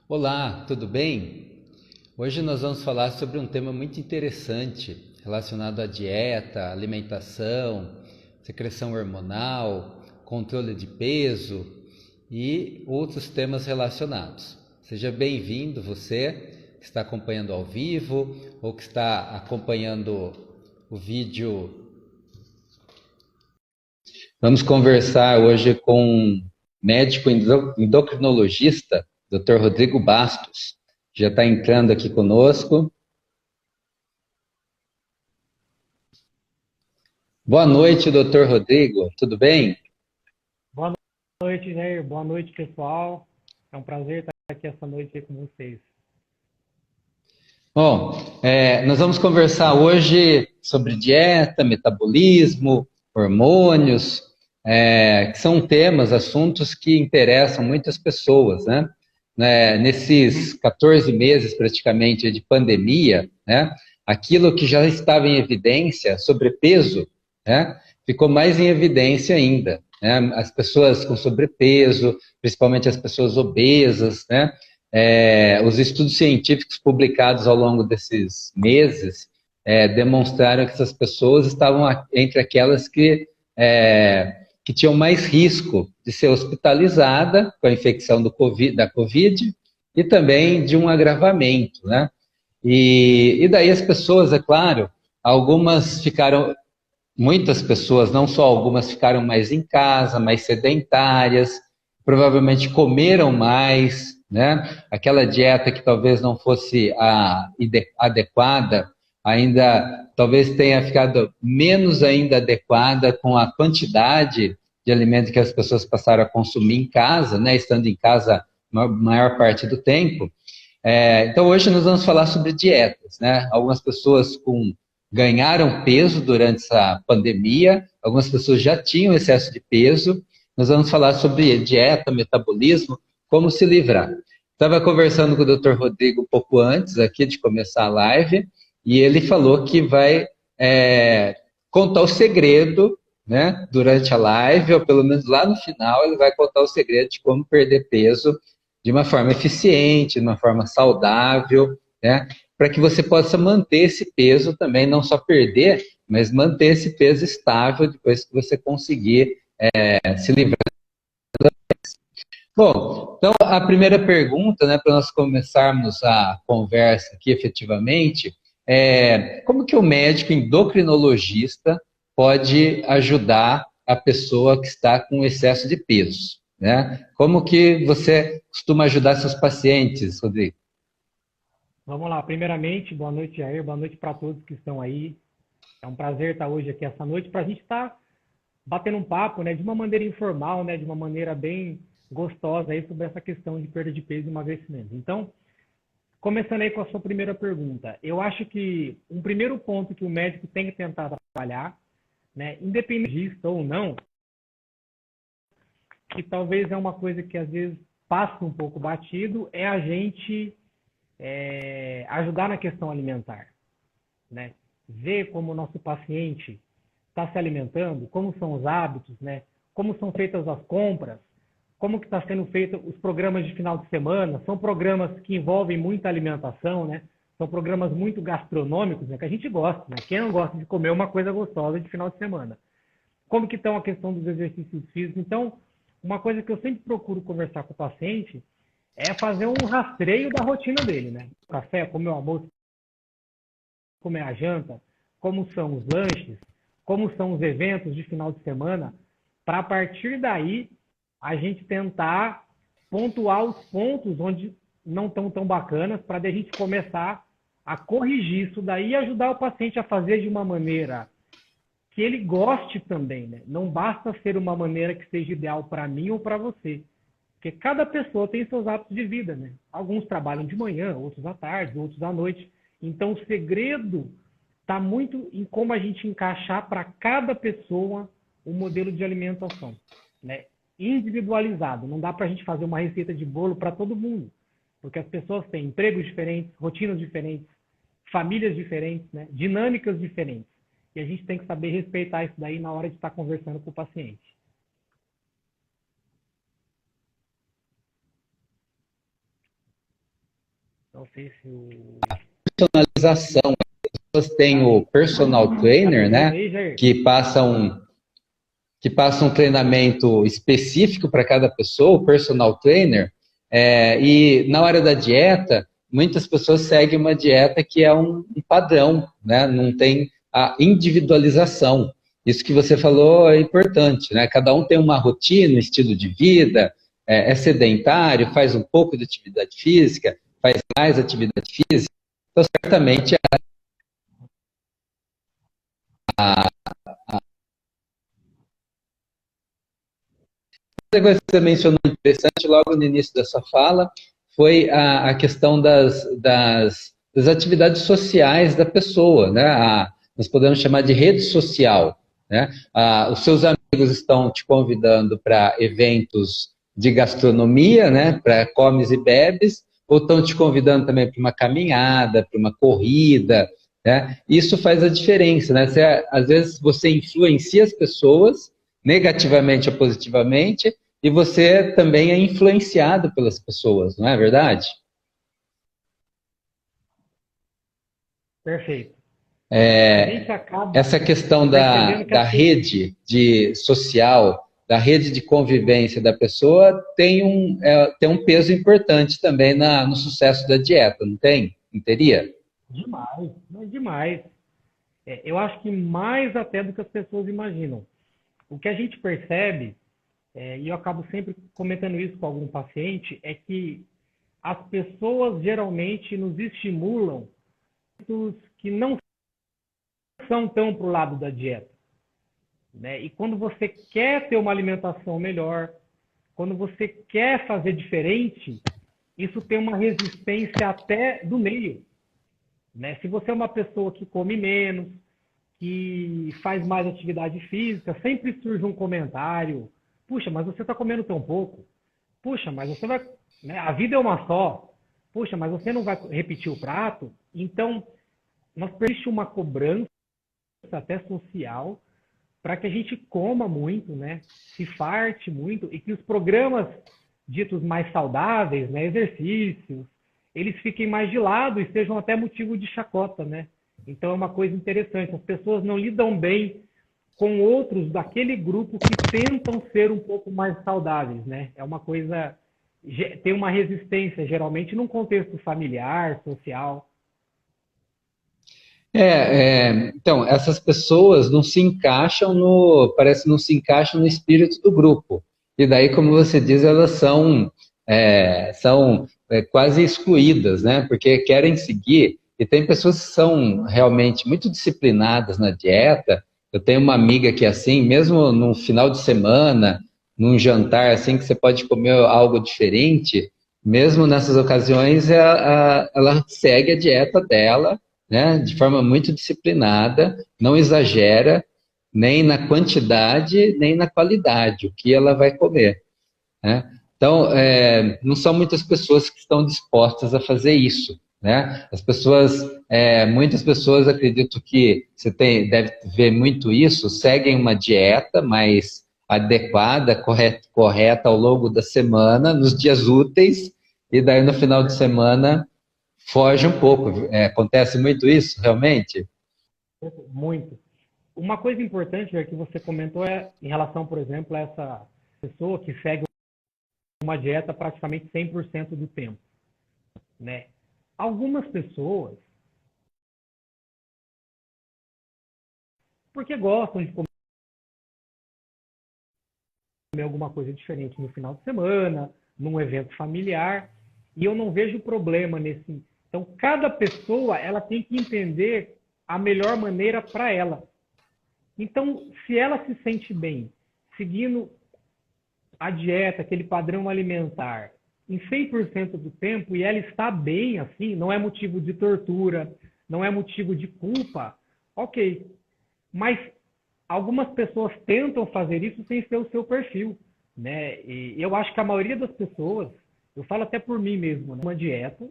Olá, tudo bem? Hoje nós vamos falar sobre um tema muito interessante relacionado à dieta, alimentação, secreção hormonal, controle de peso e outros temas relacionados. Seja bem-vindo você que está acompanhando ao vivo ou que está acompanhando o vídeo. Vamos conversar hoje com um médico endocrinologista, Dr. Rodrigo Bastos. Já está entrando aqui conosco. Boa noite, Dr. Rodrigo. Tudo bem? Boa noite, Jair. Boa noite, pessoal. É um prazer estar aqui essa noite aí com vocês. Bom, nós vamos conversar hoje sobre dieta, metabolismo, hormônios, que são temas, assuntos que interessam muitas pessoas, né? Nesses 14 meses praticamente de pandemia, né? Aquilo que já estava em evidência, sobrepeso, né? Ficou mais em evidência ainda, né? As pessoas com sobrepeso, principalmente as pessoas obesas, né? Os estudos científicos publicados ao longo desses meses demonstraram que essas pessoas estavam entre aquelas que tinham mais risco de ser hospitalizada com a infecção da COVID e também de um agravamento, né? E daí as pessoas, é claro, muitas pessoas, não só algumas, ficaram mais em casa, mais sedentárias, provavelmente comeram mais, né? Aquela dieta que talvez não fosse adequada, ainda talvez tenha ficado menos ainda adequada com a quantidade de alimento que as pessoas passaram a consumir em casa, né? Estando em casa a maior parte do tempo. Então hoje nós vamos falar sobre dietas, né? Algumas pessoas ganharam peso durante essa pandemia, algumas pessoas já tinham excesso de peso. Nós vamos falar sobre dieta, metabolismo, como se livrar. Estava conversando com o Dr. Rodrigo um pouco antes aqui de começar a live, e ele falou que vai contar o segredo, né, durante a live, ou pelo menos lá no final, ele vai contar o segredo de como perder peso de uma forma eficiente, de uma forma saudável, né, para que você possa manter esse peso também, não só perder, mas manter esse peso estável depois que você conseguir se livrar. Bom, então a primeira pergunta, né, para nós começarmos a conversa aqui efetivamente, como que o médico endocrinologista pode ajudar a pessoa que está com excesso de peso, né? Como que você costuma ajudar seus pacientes, Rodrigo? Vamos lá. Primeiramente, boa noite, Jair. Boa noite para todos que estão aí. É um prazer estar hoje aqui essa noite para a gente estar batendo um papo, né, de uma maneira informal, né, de uma maneira bem gostosa aí sobre essa questão de perda de peso e emagrecimento. Então, começando aí com a sua primeira pergunta, eu acho que um primeiro ponto que o médico tem que tentar trabalhar, né, independente disso ou não, que talvez é uma coisa que às vezes passa um pouco batido, é a gente ajudar na questão alimentar, né? Ver como o nosso paciente está se alimentando, como são os hábitos, né? Como são feitas as compras, como que está sendo feito os programas de final de semana. São programas que envolvem muita alimentação, né? São programas muito gastronômicos, né? Que a gente gosta, né? Quem não gosta de comer uma coisa gostosa de final de semana? Como que estão a questão dos exercícios físicos? Então, uma coisa que eu sempre procuro conversar com o paciente é fazer um rastreio da rotina dele, né? Café, comer o almoço, comer a janta, como são os lanches, como são os eventos de final de semana, para a partir daí a gente tentar pontuar os pontos onde não estão tão bacanas, para a gente começar a corrigir isso daí e ajudar o paciente a fazer de uma maneira que ele goste também, né? Não basta ser uma maneira que seja ideal para mim ou para você. Porque cada pessoa tem seus hábitos de vida, né? Alguns trabalham de manhã, outros à tarde, outros à noite. Então, o segredo está muito em como a gente encaixar para cada pessoa um modelo de alimentação, né? Individualizado. Não dá para a gente fazer uma receita de bolo para todo mundo, porque as pessoas têm empregos diferentes, rotinas diferentes, famílias diferentes, né? Dinâmicas diferentes. E a gente tem que saber respeitar isso daí na hora de estar conversando com o paciente. Não sei se o... Personalização. As pessoas têm o personal Tá me trainer, ouvindo né? aí, Jair? Que passa um treinamento específico para cada pessoa, o personal trainer, e na hora da dieta, muitas pessoas seguem uma dieta que é um padrão, né? Não tem a individualização. Isso que você falou é importante, né? Cada um tem uma rotina, um estilo de vida, é sedentário, faz um pouco de atividade física, faz mais atividade física, então certamente coisa que você mencionou interessante logo no início da sua fala foi a questão das atividades sociais da pessoa, né? Nós podemos chamar de rede social, né? Os seus amigos estão te convidando para eventos de gastronomia, né? Para comes e bebes, ou estão te convidando também para uma caminhada, para uma corrida, né? Isso faz a diferença, né? Às vezes você influencia as pessoas negativamente ou positivamente, e você também é influenciado pelas pessoas, não é verdade? Perfeito. A gente acaba Essa questão da, percebendo que da as pessoas... rede de social, da rede de convivência da pessoa, tem um peso importante também no sucesso da dieta, não tem? Não teria? Demais, mas demais. Eu acho que mais até do que as pessoas imaginam. O que a gente percebe, e eu acabo sempre comentando isso com algum paciente, é que as pessoas geralmente nos estimulam que não são tão para o lado da dieta, né? E quando você quer ter uma alimentação melhor, quando você quer fazer diferente, isso tem uma resistência até do meio, né? Se você é uma pessoa que come menos, que faz mais atividade física, sempre surge um comentário: puxa, mas você está comendo tão pouco. Puxa, mas você vai, né? A vida é uma só. Puxa, mas você não vai repetir o prato. Então, nós existe uma cobrança até social para que a gente coma muito, né? Se farte muito e que os programas ditos mais saudáveis, né? Exercícios, eles fiquem mais de lado e sejam até motivo de chacota, né? Então é uma coisa interessante. As pessoas não lidam bem com outros daquele grupo que tentam ser um pouco mais saudáveis, né? É uma coisa, tem uma resistência geralmente num contexto familiar, social. Então, essas pessoas não se encaixam parece que não se encaixam no espírito do grupo. E daí, como você diz, elas são quase excluídas, né? Porque querem seguir. E tem pessoas que são realmente muito disciplinadas na dieta. Eu tenho uma amiga que é assim, mesmo no final de semana, num jantar assim, que você pode comer algo diferente, mesmo nessas ocasiões, ela segue a dieta dela, né, de forma muito disciplinada, não exagera nem na quantidade, nem na qualidade, o que ela vai comer, né? Então, não são muitas pessoas que estão dispostas a fazer isso, né? Muitas pessoas acredito que deve ver muito isso, seguem uma dieta mais adequada, correta ao longo da semana, nos dias úteis, e daí no final de semana foge um pouco. Acontece muito isso, realmente? Muito. Uma coisa importante que você comentou é em relação, por exemplo, a essa pessoa que segue uma dieta praticamente 100% do tempo, né? Algumas pessoas, porque gostam de comer alguma coisa diferente no final de semana, num evento familiar, e eu não vejo problema nesse. Então, cada pessoa ela tem que entender a melhor maneira para ela. Então, se ela se sente bem seguindo a dieta, aquele padrão alimentar, em 100% do tempo, e ela está bem assim, não é motivo de tortura, não é motivo de culpa, ok. Mas algumas pessoas tentam fazer isso sem ser o seu perfil, né? E eu acho que a maioria das pessoas, eu falo até por mim mesmo, né? Uma dieta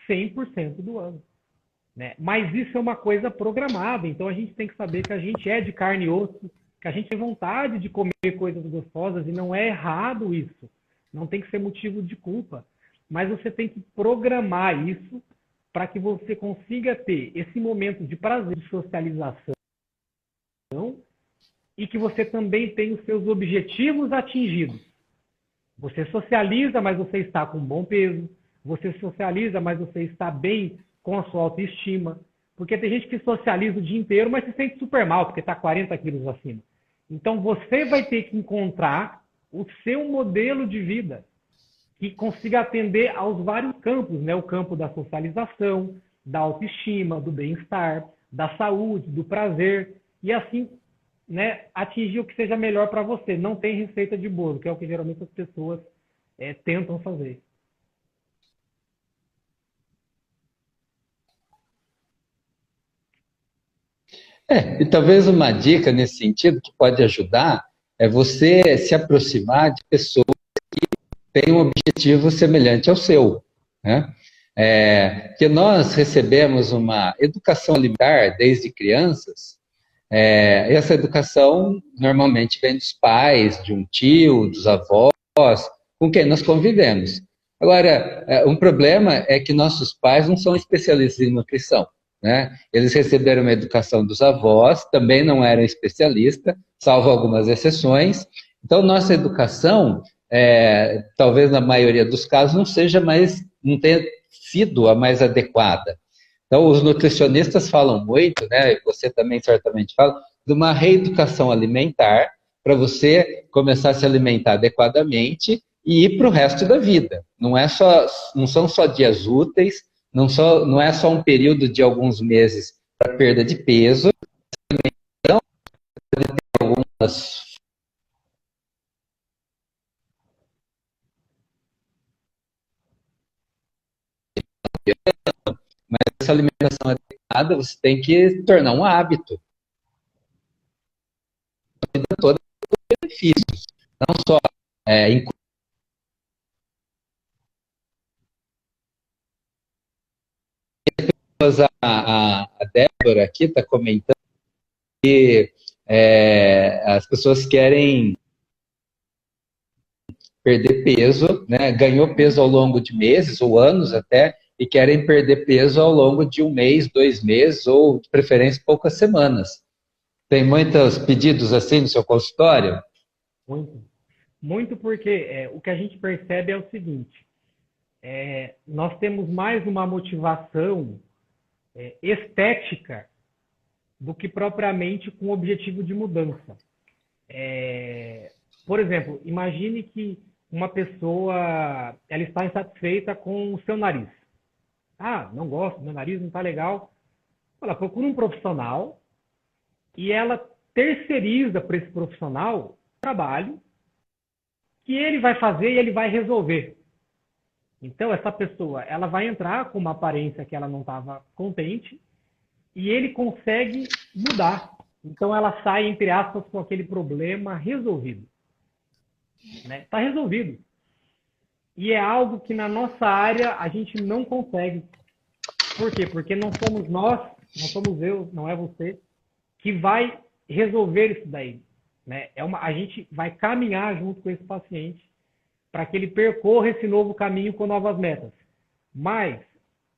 100% do ano, né? Mas isso é uma coisa programada, então a gente tem que saber que a gente é de carne e osso, que a gente tem vontade de comer coisas gostosas e não é errado isso. Não tem que ser motivo de culpa. mas você tem que programar isso para que você consiga ter esse momento de prazer, de socialização, e que você também tenha os seus objetivos atingidos. Você socializa, mas você está com um bom peso. Você socializa, mas você está bem com a sua autoestima. Porque tem gente que socializa o dia inteiro, mas se sente super mal, porque está 40 quilos acima. Então você vai ter que encontrar o seu modelo de vida que consiga atender aos vários campos, né? O campo da socialização, da autoestima, do bem-estar, da saúde, do prazer, e assim, né, atingir o que seja melhor para você. Não tem receita de bolo, que é o que geralmente as pessoas tentam fazer. E talvez uma dica nesse sentido que pode ajudar é você se aproximar de pessoas que têm um objetivo semelhante ao seu, né? Que nós recebemos uma educação alimentar desde crianças. Essa educação normalmente vem dos pais, de um tio, dos avós, com quem nós convivemos. Agora, um problema é que nossos pais não são especialistas em nutrição, né? Eles receberam uma educação dos avós, também não eram especialistas, salvo algumas exceções. Então, nossa educação, talvez na maioria dos casos, não tenha sido a mais adequada. Então, os nutricionistas falam muito, né? Você também certamente fala, de uma reeducação alimentar para você começar a se alimentar adequadamente e ir para o resto da vida. Não são só dias úteis, não é só um período de alguns meses para perda de peso, então, algumas, mas essa alimentação adequada você tem que tornar um hábito. A vida toda tem benefícios, não só a Débora aqui está comentando que as pessoas querem perder peso, né? Ganhou peso ao longo de meses ou anos até, e querem perder peso ao longo de um mês, 2 meses, ou de preferência poucas semanas. Tem muitos pedidos assim no seu consultório? Muito. Muito porque o que a gente percebe é o seguinte, nós temos mais uma motivação estética do que propriamente com o objetivo de mudança. Por exemplo, imagine que uma pessoa ela está insatisfeita com o seu nariz. Ah, não gosto, meu nariz não está legal. Ela procura um profissional e ela terceiriza para esse profissional o trabalho que ele vai fazer e ele vai resolver. Então, essa pessoa ela vai entrar com uma aparência que ela não estava contente e ele consegue mudar. Então, ela sai, entre aspas, com aquele problema resolvido. Está resolvido. E é algo que na nossa área a gente não consegue. Por quê? Porque não somos nós, não somos eu, não é você, que vai resolver isso daí. Né? A gente vai caminhar junto com esse paciente para que ele percorra esse novo caminho com novas metas. Mas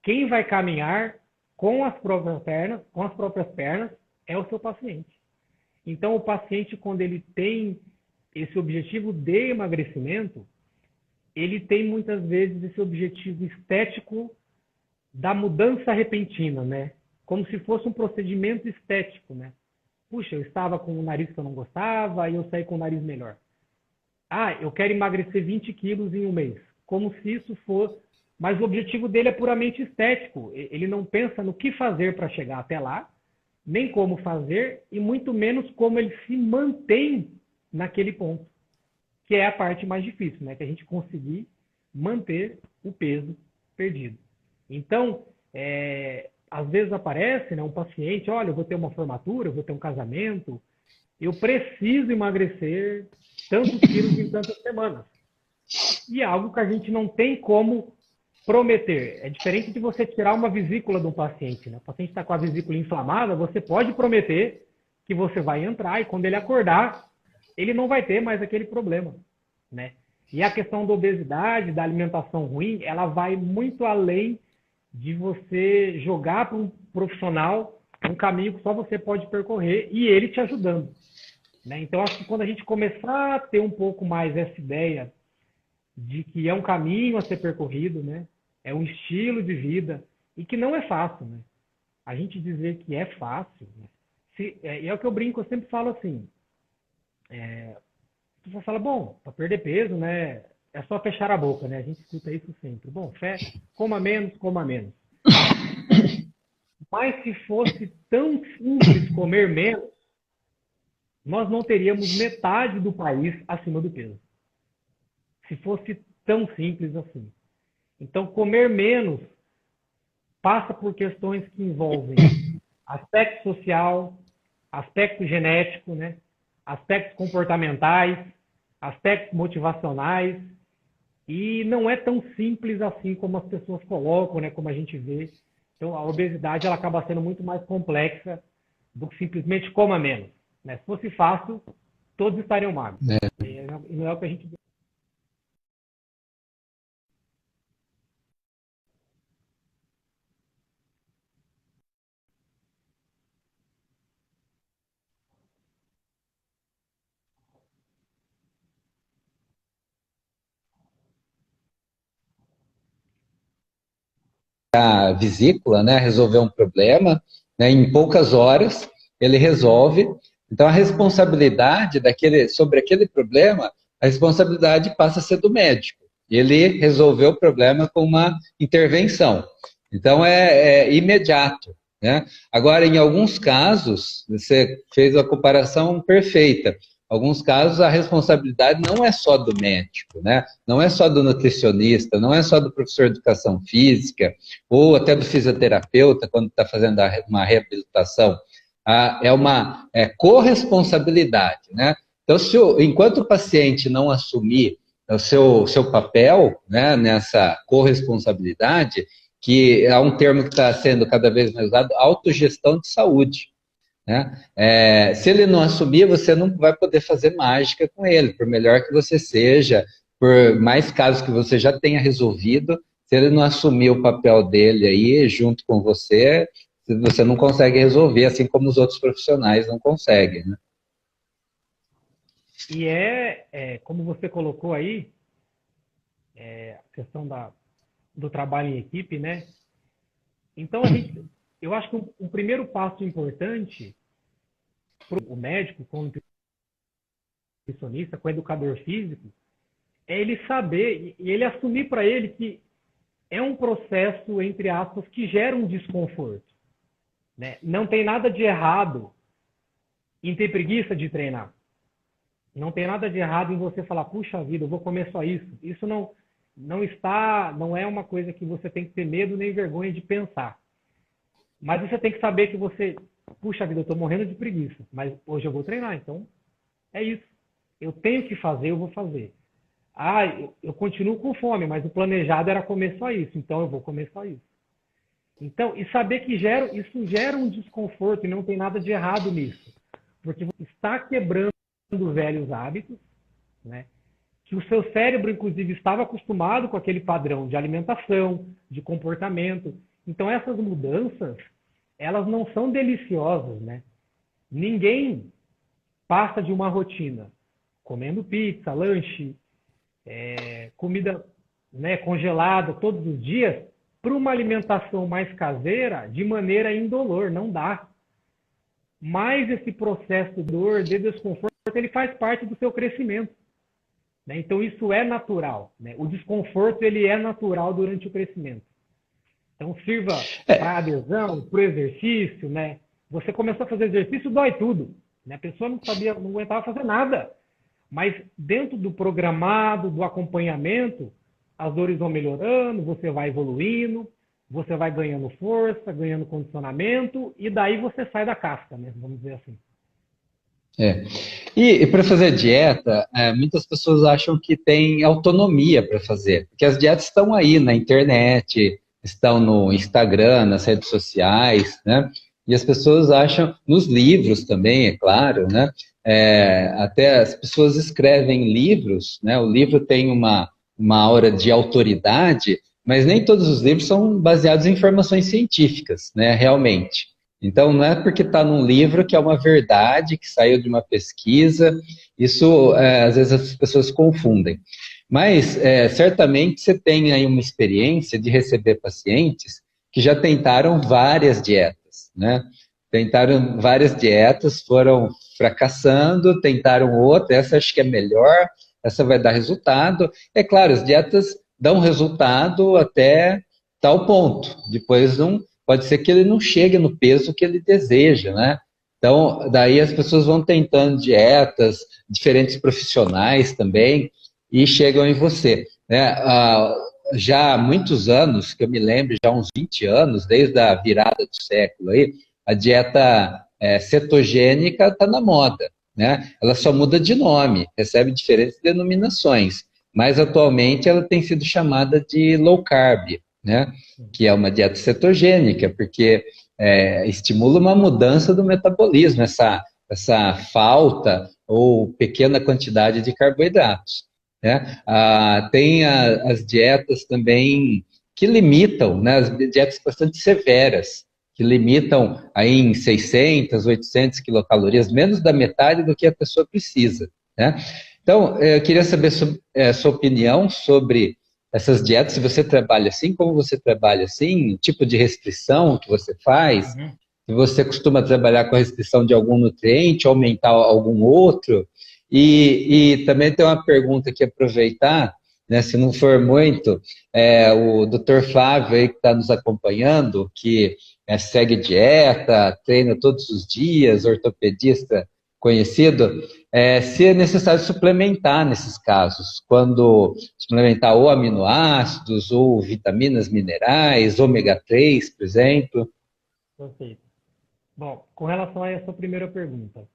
quem vai caminhar com as próprias pernas é o seu paciente. Então, o paciente, quando ele tem esse objetivo de emagrecimento, ele tem muitas vezes esse objetivo estético da mudança repentina, né? Como se fosse um procedimento estético, né? Puxa, eu estava com o nariz que eu não gostava e eu saí com o nariz melhor. Ah, eu quero emagrecer 20 quilos em um mês. Como se isso fosse... Mas o objetivo dele é puramente estético. Ele não pensa no que fazer para chegar até lá, nem como fazer, e muito menos como ele se mantém naquele ponto. Que é a parte mais difícil, né? Que a gente conseguir manter o peso perdido. Então, às vezes aparece, né, um paciente, olha, eu vou ter uma formatura, eu vou ter um casamento, eu preciso emagrecer tantos quilos em tantas semanas. E é algo que a gente não tem como prometer. É diferente de você tirar uma vesícula de um paciente, né? O paciente está com a vesícula inflamada, você pode prometer que você vai entrar e quando ele acordar, ele não vai ter mais aquele problema, né? E a questão da obesidade, da alimentação ruim, ela vai muito além de você jogar para um profissional um caminho que só você pode percorrer e ele te ajudando, né? Então, acho que quando a gente começar a ter um pouco mais essa ideia de que é um caminho a ser percorrido, né? É um estilo de vida e que não é fácil, né? A gente dizer que é fácil, né? E é o que eu brinco, eu sempre falo assim, você fala, bom, para perder peso, né? É só fechar a boca, né? A gente escuta isso sempre. Bom, coma menos, coma menos. Mas se fosse tão simples comer menos, nós não teríamos metade do país acima do peso. Se fosse tão simples assim. Então, comer menos passa por questões que envolvem aspecto social, aspecto genético, né? Aspectos comportamentais, aspectos motivacionais, e não é tão simples assim como as pessoas colocam, né? Como a gente vê. Então, a obesidade ela acaba sendo muito mais complexa do que simplesmente coma menos, né? Se fosse fácil, todos estariam magros. E não é o que a gente vê. A vesícula, né, resolver um problema, né, em poucas horas ele resolve. Então a responsabilidade sobre aquele problema, a responsabilidade passa a ser do médico. Ele resolveu o problema com uma intervenção. Então é imediato, né? Agora, em alguns casos, você fez a comparação perfeita. Alguns casos a responsabilidade não é só do médico, né? Não é só do nutricionista, não é só do professor de educação física, ou até do fisioterapeuta, quando está fazendo uma reabilitação. É uma corresponsabilidade, né? Então, enquanto o paciente não assumir o seu papel, né, nessa corresponsabilidade, que é um termo que está sendo cada vez mais usado, autogestão de saúde, né? Se ele não assumir, você não vai poder fazer mágica com ele, por melhor que você seja, por mais casos que você já tenha resolvido, se ele não assumir o papel dele aí junto com você não consegue resolver, assim como os outros profissionais não conseguem, né? E como você colocou aí, a questão do trabalho em equipe, né? Então, eu acho que um primeiro passo importante para o médico, com o nutricionista, com o educador físico, é ele saber e ele assumir para ele que é um processo, entre aspas, que gera um desconforto, né? Não tem nada de errado em ter preguiça de treinar. Não tem nada de errado em você falar, puxa vida, eu vou comer só isso. Isso não é uma coisa que você tem que ter medo nem vergonha de pensar. Mas você tem que saber que puxa vida, eu estou morrendo de preguiça, mas hoje eu vou treinar, então é isso. Eu tenho que fazer, eu vou fazer. Eu continuo com fome, mas o planejado era comer só isso, então eu vou comer só isso. Então, e saber que isso gera um desconforto e não tem nada de errado nisso. Porque você está quebrando velhos hábitos, né? Que o seu cérebro, inclusive, estava acostumado com aquele padrão de alimentação, de comportamento. Então, essas mudanças, elas não são deliciosas, né? Ninguém passa de uma rotina comendo pizza, lanche, comida, né, congelada todos os dias, para uma alimentação mais caseira, de maneira indolor. Não dá. Mas esse processo de desconforto, ele faz parte do seu crescimento, né? Então, isso é natural, né? O desconforto, ele é natural durante o crescimento. Então, sirva para adesão, para o exercício, né? Você começou a fazer exercício, dói tudo, né? A pessoa não aguentava fazer nada. Mas dentro do programado, do acompanhamento, as dores vão melhorando, você vai evoluindo, você vai ganhando força, ganhando condicionamento, e daí você sai da casca, né? Vamos dizer assim. E para fazer dieta, muitas pessoas acham que tem autonomia para fazer, porque as dietas estão aí na internet, estão no Instagram, nas redes sociais, né? E as pessoas acham, nos livros também, é claro, né? Até as pessoas escrevem livros, né? O livro tem uma aura de autoridade, mas nem todos os livros são baseados em informações científicas, né? Realmente. Então, não é porque está num livro que é uma verdade, que saiu de uma pesquisa. Isso, às vezes, as pessoas confundem. Mas, certamente, você tem aí uma experiência de receber pacientes que já tentaram várias dietas, né? Tentaram várias dietas, foram fracassando, tentaram outra, essa acho que é melhor, essa vai dar resultado. É claro, as dietas dão resultado até tal ponto. Depois não, pode ser que ele não chegue no peso que ele deseja, né? Então, daí as pessoas vão tentando dietas, diferentes profissionais também, e chegam em você, né? Já há muitos anos, que eu me lembro, já há uns 20 anos, desde a virada do século aí, a dieta cetogênica está na moda, né? Ela só muda de nome, recebe diferentes denominações, mas atualmente ela tem sido chamada de low carb, né? Que é uma dieta cetogênica, porque estimula uma mudança do metabolismo, essa falta ou pequena quantidade de carboidratos, né? Tem as dietas também que limitam, né? As dietas bastante severas, que limitam aí em 600, 800 quilocalorias, menos da metade do que a pessoa precisa, né? Então, eu queria saber a sua opinião sobre essas dietas, se você trabalha assim, como você trabalha assim, tipo de restrição que você faz, se você costuma trabalhar com a restrição de algum nutriente, aumentar algum outro, e também tem uma pergunta que aproveitar, né, se não for muito, o Dr. Flávio aí que está nos acompanhando, que segue dieta, treina todos os dias, ortopedista conhecido, se é necessário suplementar nesses casos, quando suplementar ou aminoácidos, ou vitaminas minerais, ômega 3, por exemplo. Perfeito. Bom, com relação a essa primeira pergunta,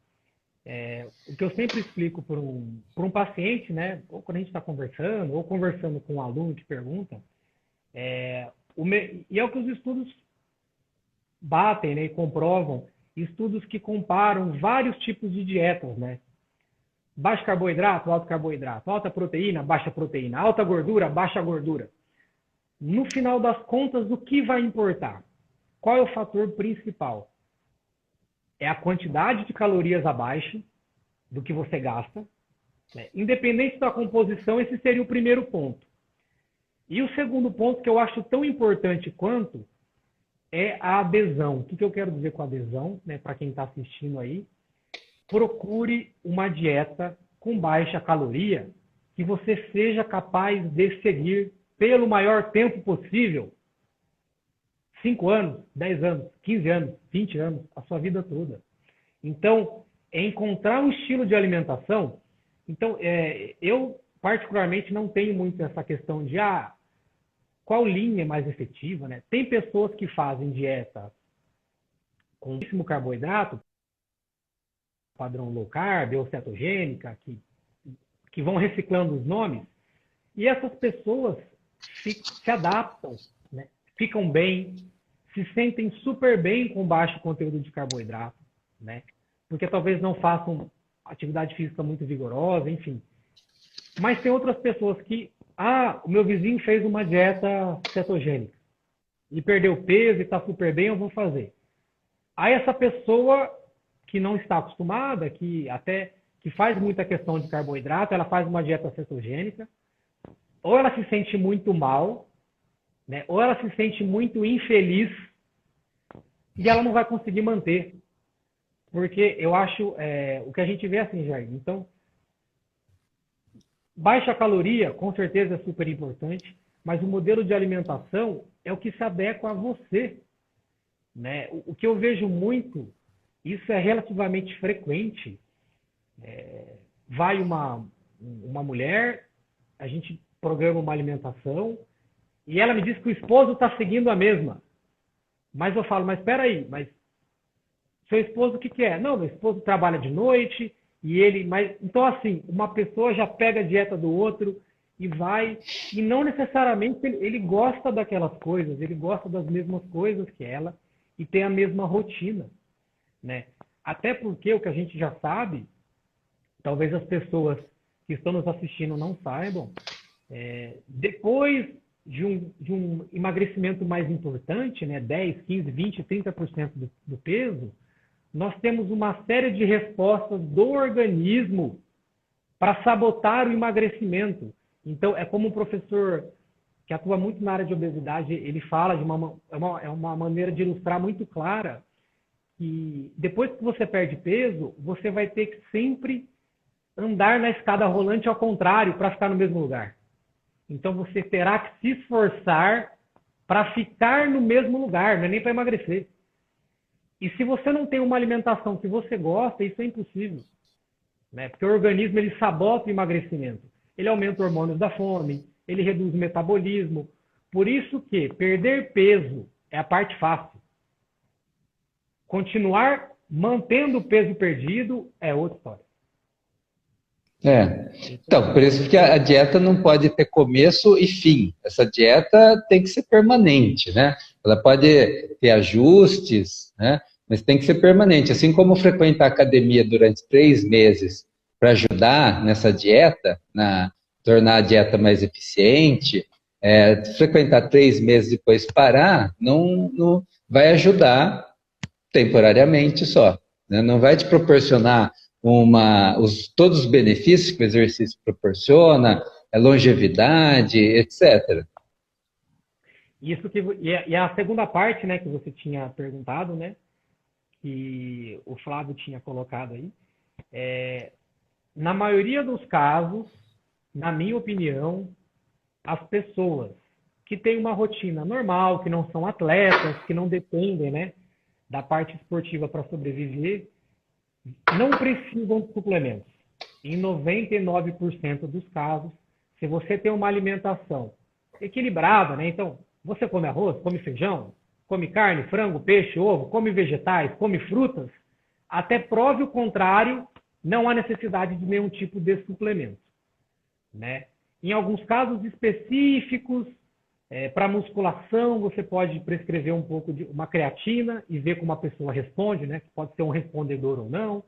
o que eu sempre explico por um paciente, né, ou quando a gente está conversando, ou conversando com um aluno que pergunta, e é o que os estudos batem, né, e comprovam, estudos que comparam vários tipos de dietas, né? Baixo carboidrato, alto carboidrato, alta proteína, baixa proteína, alta gordura, baixa gordura. No final das contas, o que vai importar? Qual é o fator principal? É a quantidade de calorias abaixo do que você gasta, né? Independente da composição, esse seria o primeiro ponto. E o segundo ponto, que eu acho tão importante quanto, é a adesão. O que eu quero dizer com adesão, né, para quem está assistindo aí? Procure uma dieta com baixa caloria que você seja capaz de seguir pelo maior tempo possível. 5 anos, 10 anos, 15 anos, 20 anos, a sua vida toda. Então, encontrar um estilo de alimentação. Então, eu particularmente não tenho muito essa questão de qual linha é mais efetiva, né? Tem pessoas que fazem dieta com pouquíssimo carboidrato, padrão low carb ou cetogênica, que vão reciclando os nomes, e essas pessoas se adaptam, né? Ficam bem, se sentem super bem com baixo conteúdo de carboidrato, né? Porque talvez não façam atividade física muito vigorosa, enfim. Mas tem outras pessoas que, o meu vizinho fez uma dieta cetogênica e perdeu peso e está super bem, eu vou fazer. Aí essa pessoa que não está acostumada, que faz muita questão de carboidrato, ela faz uma dieta cetogênica, ou ela se sente muito mal, né? Ou ela se sente muito infeliz e ela não vai conseguir manter. Porque eu acho, o que a gente vê assim, Jair. Então, baixa caloria, com certeza é super importante, mas o modelo de alimentação é o que se adequa a você, né? O que eu vejo muito, isso é relativamente frequente. Vai uma mulher, a gente programa uma alimentação e ela me diz que o esposo está seguindo a mesma. Mas eu falo, mas espera aí, mas seu esposo o que é? Não, meu esposo trabalha de noite e ele... Então, assim, uma pessoa já pega a dieta do outro e vai... E não necessariamente ele gosta daquelas coisas, ele gosta das mesmas coisas que ela e ter a mesma rotina, né? Até porque o que a gente já sabe, talvez as pessoas que estão nos assistindo não saibam, depois de um emagrecimento mais importante, né, 10, 15, 20, 30% do peso, nós temos uma série de respostas do organismo para sabotar o emagrecimento. Então, é como um professor que atua muito na área de obesidade, ele fala de uma maneira de ilustrar muito clara que depois que você perde peso, você vai ter que sempre andar na escada rolante ao contrário para ficar no mesmo lugar. Então, você terá que se esforçar para ficar no mesmo lugar, não é nem para emagrecer. E se você não tem uma alimentação que você gosta, isso é impossível, né? Porque o organismo ele sabota o emagrecimento. Ele aumenta hormônios da fome, ele reduz o metabolismo. Por isso que perder peso é a parte fácil. Continuar mantendo o peso perdido é outra história. Então, por isso que a dieta não pode ter começo e fim. Essa dieta tem que ser permanente, né? Ela pode ter ajustes, né? Mas tem que ser permanente. Assim como frequentar a academia durante 3 meses para ajudar nessa dieta, tornar a dieta mais eficiente, frequentar 3 meses e depois parar, não vai ajudar temporariamente só, né? Não vai te proporcionar todos os benefícios que o exercício proporciona, longevidade, etc. E a segunda parte, né, que você tinha perguntado, né, que o Flávio tinha colocado aí, na maioria dos casos, na minha opinião, as pessoas que têm uma rotina normal, que não são atletas, que não dependem, né, da parte esportiva para sobreviver, não precisam de suplementos. Em 99% dos casos, se você tem uma alimentação equilibrada, né? Então, você come arroz, come feijão, come carne, frango, peixe, ovo, come vegetais, come frutas, até prove o contrário, não há necessidade de nenhum tipo de suplemento, né? Em alguns casos específicos, para musculação, você pode prescrever um pouco de uma creatina e ver como a pessoa responde, né? Pode ser um respondedor ou não.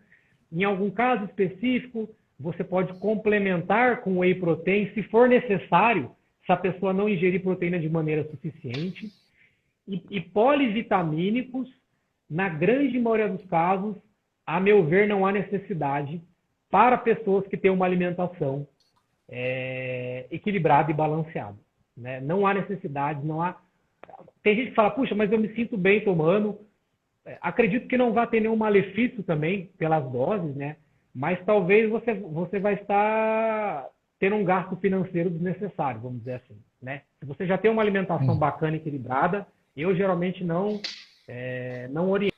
Em algum caso específico, você pode complementar com whey protein, se for necessário, se a pessoa não ingerir proteína de maneira suficiente. E polivitamínicos, na grande maioria dos casos, a meu ver, não há necessidade para pessoas que têm uma alimentação equilibrada e balanceada, né? Não há necessidade, não há... Tem gente que fala, puxa, mas eu me sinto bem tomando. Acredito que não vai ter nenhum malefício também pelas doses, né? Mas talvez você vai estar tendo um gasto financeiro desnecessário, vamos dizer assim, né? Se você já tem uma alimentação bacana e equilibrada, eu geralmente não oriento.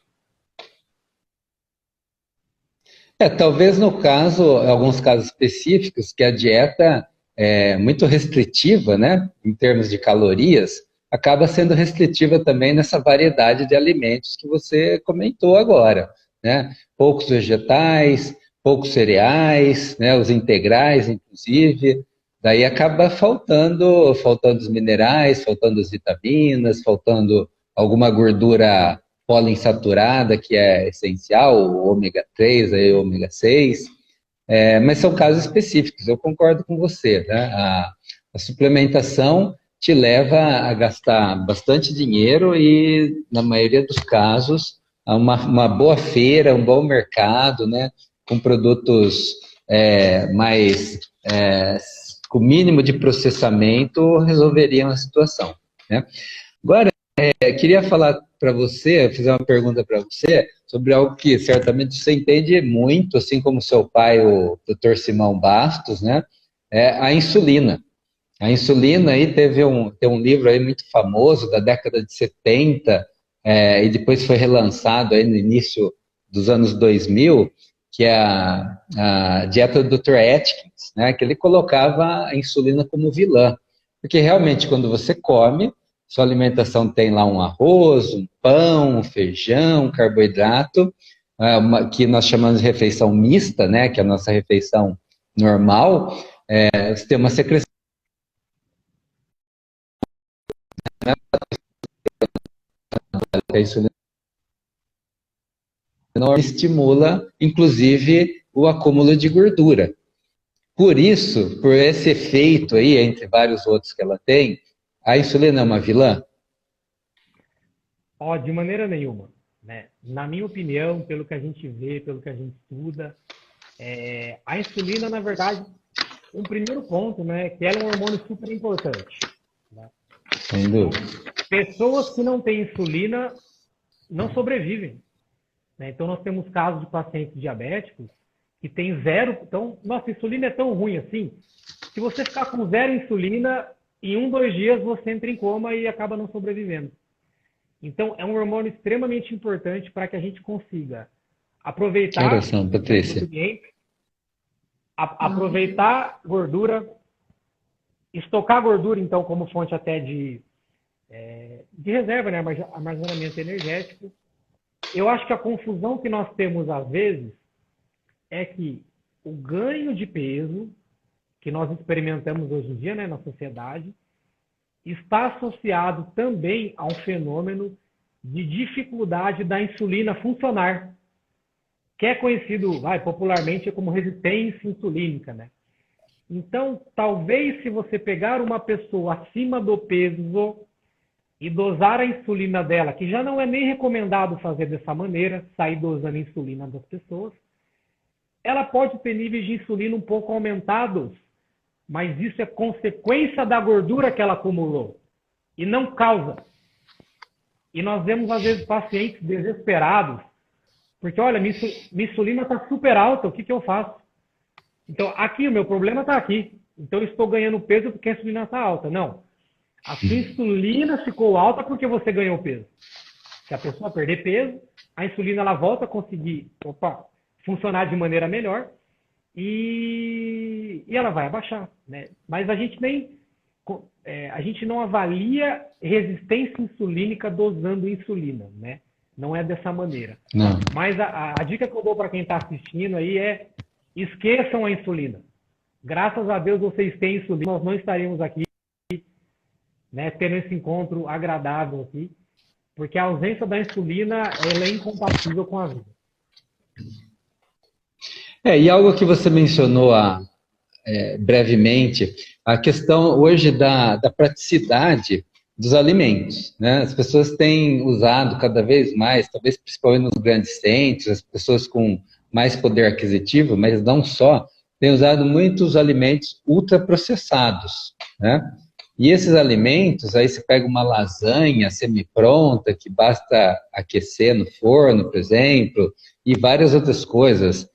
Talvez no caso, alguns casos específicos, que a dieta é muito restritiva, né, em termos de calorias, acaba sendo restritiva também nessa variedade de alimentos que você comentou agora, né? Poucos vegetais, poucos cereais, né, os integrais, inclusive, daí acaba faltando os minerais, faltando as vitaminas, faltando alguma gordura poliinsaturada, que é essencial, o ômega 3, aí, o ômega 6, mas são casos específicos, eu concordo com você, né? A suplementação te leva a gastar bastante dinheiro e, na maioria dos casos, uma boa feira, um bom mercado, né? Com produtos com mínimo de processamento, resolveriam a situação, né? Agora, queria falar para você, fazer uma pergunta para você sobre algo que certamente você entende muito, assim como seu pai, o Dr. Simão Bastos, né? A insulina. A insulina aí tem um livro aí muito famoso da década de 70, e depois foi relançado aí no início dos anos 2000, que é a dieta do Dr. Atkins, né? Que ele colocava a insulina como vilã. Porque realmente quando você come, sua alimentação tem lá um arroz, um pão, um feijão, um carboidrato, que nós chamamos de refeição mista, né, que é a nossa refeição normal, você tem uma secreção da insulina não estimula, inclusive, o acúmulo de gordura. Por isso, por esse efeito aí, entre vários outros que ela tem, a insulina é uma vilã? Ó, de maneira nenhuma, né? Na minha opinião, pelo que a gente vê, pelo que a gente estuda, a insulina, na verdade, um primeiro ponto, né, que ela é um hormônio super importante, né? Sem Então, dúvida. pessoas que não têm insulina não sobrevivem, né? Então, nós temos casos de pacientes diabéticos que têm zero. Então, nossa, insulina é tão ruim assim. Se você ficar com zero insulina, em 1, 2 dias você entra em coma e acaba não sobrevivendo. Então, é um hormônio extremamente importante para que a gente consiga aproveitar Oração, os Patrícia. nutrientes, aproveitar gordura, estocar gordura, então, como fonte até de reserva, né? Armazenamento energético. Eu acho que a confusão que nós temos, às vezes, é que o ganho de peso que nós experimentamos hoje em dia, né, na sociedade, está associado também a um fenômeno de dificuldade da insulina funcionar, que é conhecido popularmente como resistência insulínica, né? Então, talvez se você pegar uma pessoa acima do peso e dosar a insulina dela, que já não é nem recomendado fazer dessa maneira, sair dosando a insulina das pessoas, ela pode ter níveis de insulina um pouco aumentados, mas isso é consequência da gordura que ela acumulou e não causa. E nós vemos, às vezes, pacientes desesperados, porque, olha, minha insulina está super alta, o que eu faço? Então, aqui, o meu problema está aqui. Então, eu estou ganhando peso porque a insulina está alta. Não. A sua insulina ficou alta porque você ganhou peso. Se a pessoa perder peso, a insulina ela volta a conseguir funcionar de maneira melhor e ela vai abaixar, né? Mas a gente não avalia resistência insulínica dosando insulina, né? Não é dessa maneira. Não. Mas a dica que eu dou para quem está assistindo aí é: esqueçam a insulina. Graças a Deus vocês têm insulina, nós não estaremos aqui, né, tendo esse encontro agradável aqui, porque a ausência da insulina ela é incompatível com a vida. E algo que você mencionou brevemente, a questão hoje da praticidade dos alimentos, né? As pessoas têm usado cada vez mais, talvez principalmente nos grandes centros, as pessoas com mais poder aquisitivo, mas não só, têm usado muitos alimentos ultraprocessados, né? E esses alimentos, aí você pega uma lasanha semi-pronta, que basta aquecer no forno, por exemplo, e várias outras coisas,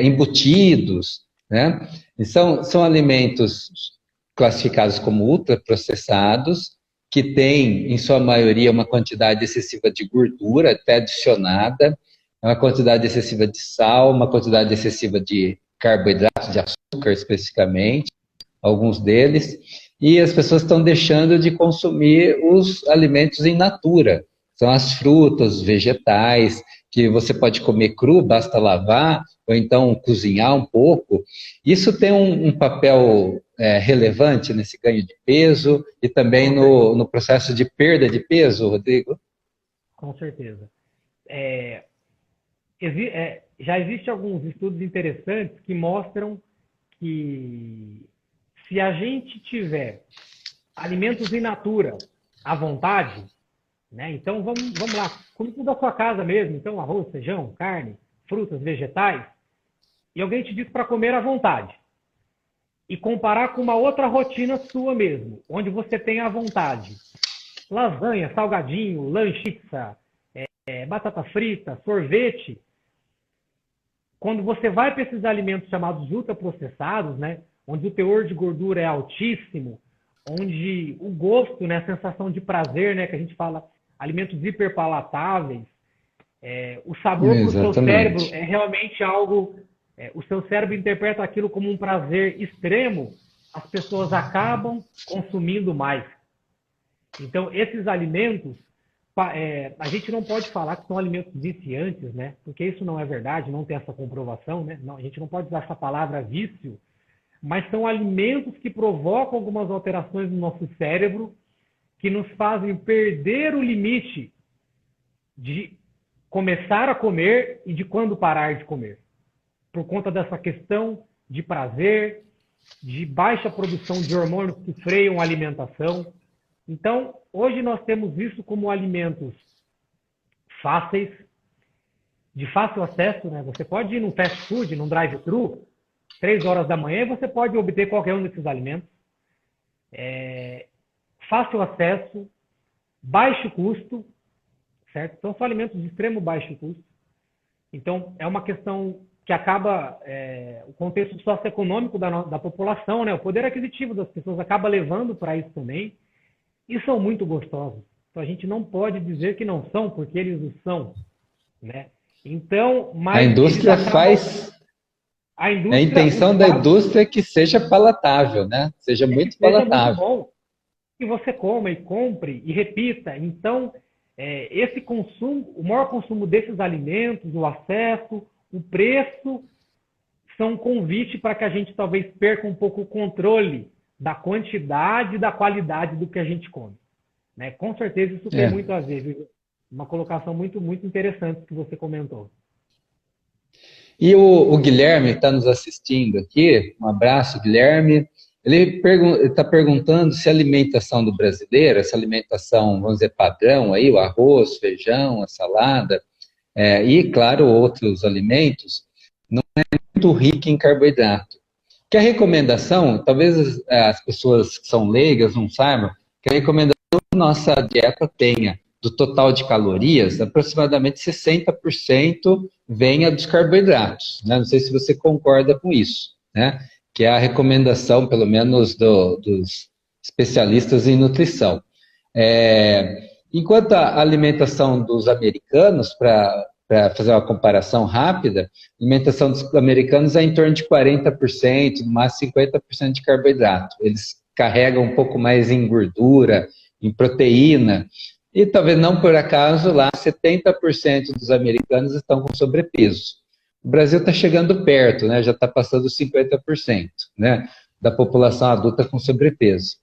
embutidos, né? E são alimentos classificados como ultraprocessados, que têm, em sua maioria, uma quantidade excessiva de gordura, até adicionada, uma quantidade excessiva de sal, uma quantidade excessiva de carboidratos, de açúcar especificamente, alguns deles, e as pessoas estão deixando de consumir os alimentos in natura. São as frutas, os vegetais, que você pode comer cru, basta lavar, ou então cozinhar um pouco. Isso tem um papel relevante nesse ganho de peso e também no processo de perda de peso, Rodrigo? Com certeza. Já existem alguns estudos interessantes que mostram que se a gente tiver alimentos in natura à vontade, né? Então vamos lá, comida da sua casa mesmo, então arroz, feijão, carne, frutas, vegetais, e alguém te diz para comer à vontade. E comparar com uma outra rotina sua mesmo, onde você tem à vontade lasanha, salgadinho, lanche, pizza, batata frita, sorvete. Quando você vai para esses alimentos chamados ultraprocessados, né, onde o teor de gordura é altíssimo, onde o gosto, né, a sensação de prazer, né, que a gente fala, alimentos hiperpalatáveis, o sabor para o seu cérebro é realmente algo, o seu cérebro interpreta aquilo como um prazer extremo, as pessoas acabam consumindo mais. Então, esses alimentos, a gente não pode falar que são alimentos viciantes, né? Porque isso não é verdade, não tem essa comprovação, né? Não, a gente não pode usar essa palavra vício, mas são alimentos que provocam algumas alterações no nosso cérebro que nos fazem perder o limite de começar a comer e de quando parar de comer. Por conta dessa questão de prazer, de baixa produção de hormônios que freiam a alimentação. Então, hoje nós temos isso como alimentos fáceis, de fácil acesso, né? Você pode ir num fast food, num drive-thru, 3 horas da manhã, e você pode obter qualquer um desses alimentos. Fácil acesso, baixo custo, certo? Então, são alimentos de extremo baixo custo. Então, é uma questão que acaba, o contexto socioeconômico da população, né? O poder aquisitivo das pessoas acaba levando para isso também, e são muito gostosos. Então, a gente não pode dizer que não são, porque eles o são, né? Então, mas a indústria faz... A intenção da indústria é que seja palatável, né? Seja muito palatável. Muito bom. Que você coma e compre e repita. Então, esse consumo, o maior consumo desses alimentos, o acesso, o preço, são um convite para que a gente talvez perca um pouco o controle da quantidade e da qualidade do que a gente come. Né? Com certeza isso tem muito a ver. Uma colocação muito, muito interessante que você comentou. E o Guilherme está nos assistindo aqui, um abraço, Guilherme. Ele está perguntando se a alimentação do brasileiro, essa alimentação, vamos dizer, padrão, aí, o arroz, feijão, a salada, e, claro, outros alimentos, não é muito rica em carboidrato. Que a recomendação, talvez as pessoas que são leigas não saibam, que a recomendação que a nossa dieta tenha do total de calorias, aproximadamente 60% venha dos carboidratos. Né? Não sei se você concorda com isso, né? Que é a recomendação, pelo menos, dos especialistas em nutrição. Enquanto a alimentação dos americanos, para fazer uma comparação rápida, a alimentação dos americanos é em torno de 40%, no máximo 50% de carboidrato. Eles carregam um pouco mais em gordura, em proteína, e talvez não por acaso lá 70% dos americanos estão com sobrepeso. O Brasil está chegando perto, né? Já está passando 50%, né, da população adulta com sobrepeso.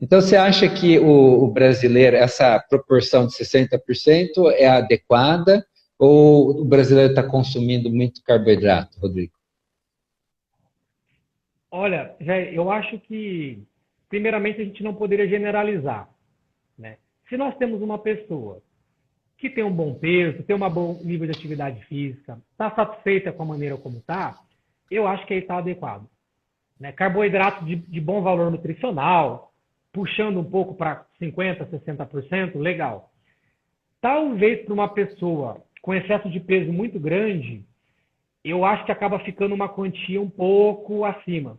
Então, você acha que o brasileiro, essa proporção de 60% é adequada ou o brasileiro está consumindo muito carboidrato, Rodrigo? Olha, eu acho que, primeiramente, a gente não poderia generalizar, né? Se nós temos uma pessoa que tem um bom peso, tem um bom nível de atividade física, está satisfeita com a maneira como está, eu acho que aí está adequado. Né? Carboidrato de bom valor nutricional, puxando um pouco para 50%, 60%, legal. Talvez para uma pessoa com excesso de peso muito grande, eu acho que acaba ficando uma quantia um pouco acima.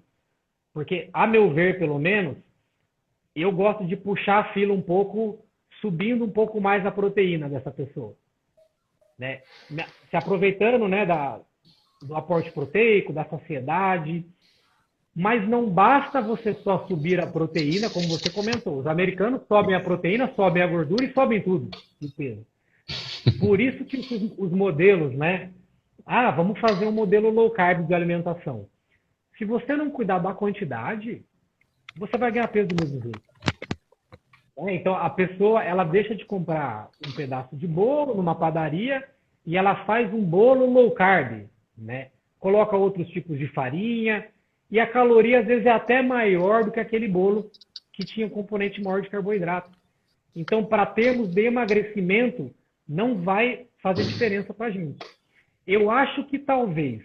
Porque, a meu ver, pelo menos, eu gosto de puxar a fila um pouco, subindo um pouco mais a proteína dessa pessoa. Né? Se aproveitando, né, do aporte proteico, da saciedade. Mas não basta você só subir a proteína, como você comentou. Os americanos sobem a proteína, sobem a gordura e sobem tudo de peso. Por isso que os modelos, né? Vamos fazer um modelo low carb de alimentação. Se você não cuidar da quantidade, você vai ganhar peso do mesmo jeito. Então, a pessoa, ela deixa de comprar um pedaço de bolo numa padaria e ela faz um bolo low carb, né? Coloca outros tipos de farinha e a caloria, às vezes, é até maior do que aquele bolo que tinha um componente maior de carboidrato. Então, para termos de emagrecimento, não vai fazer diferença para a gente. Eu acho que, talvez,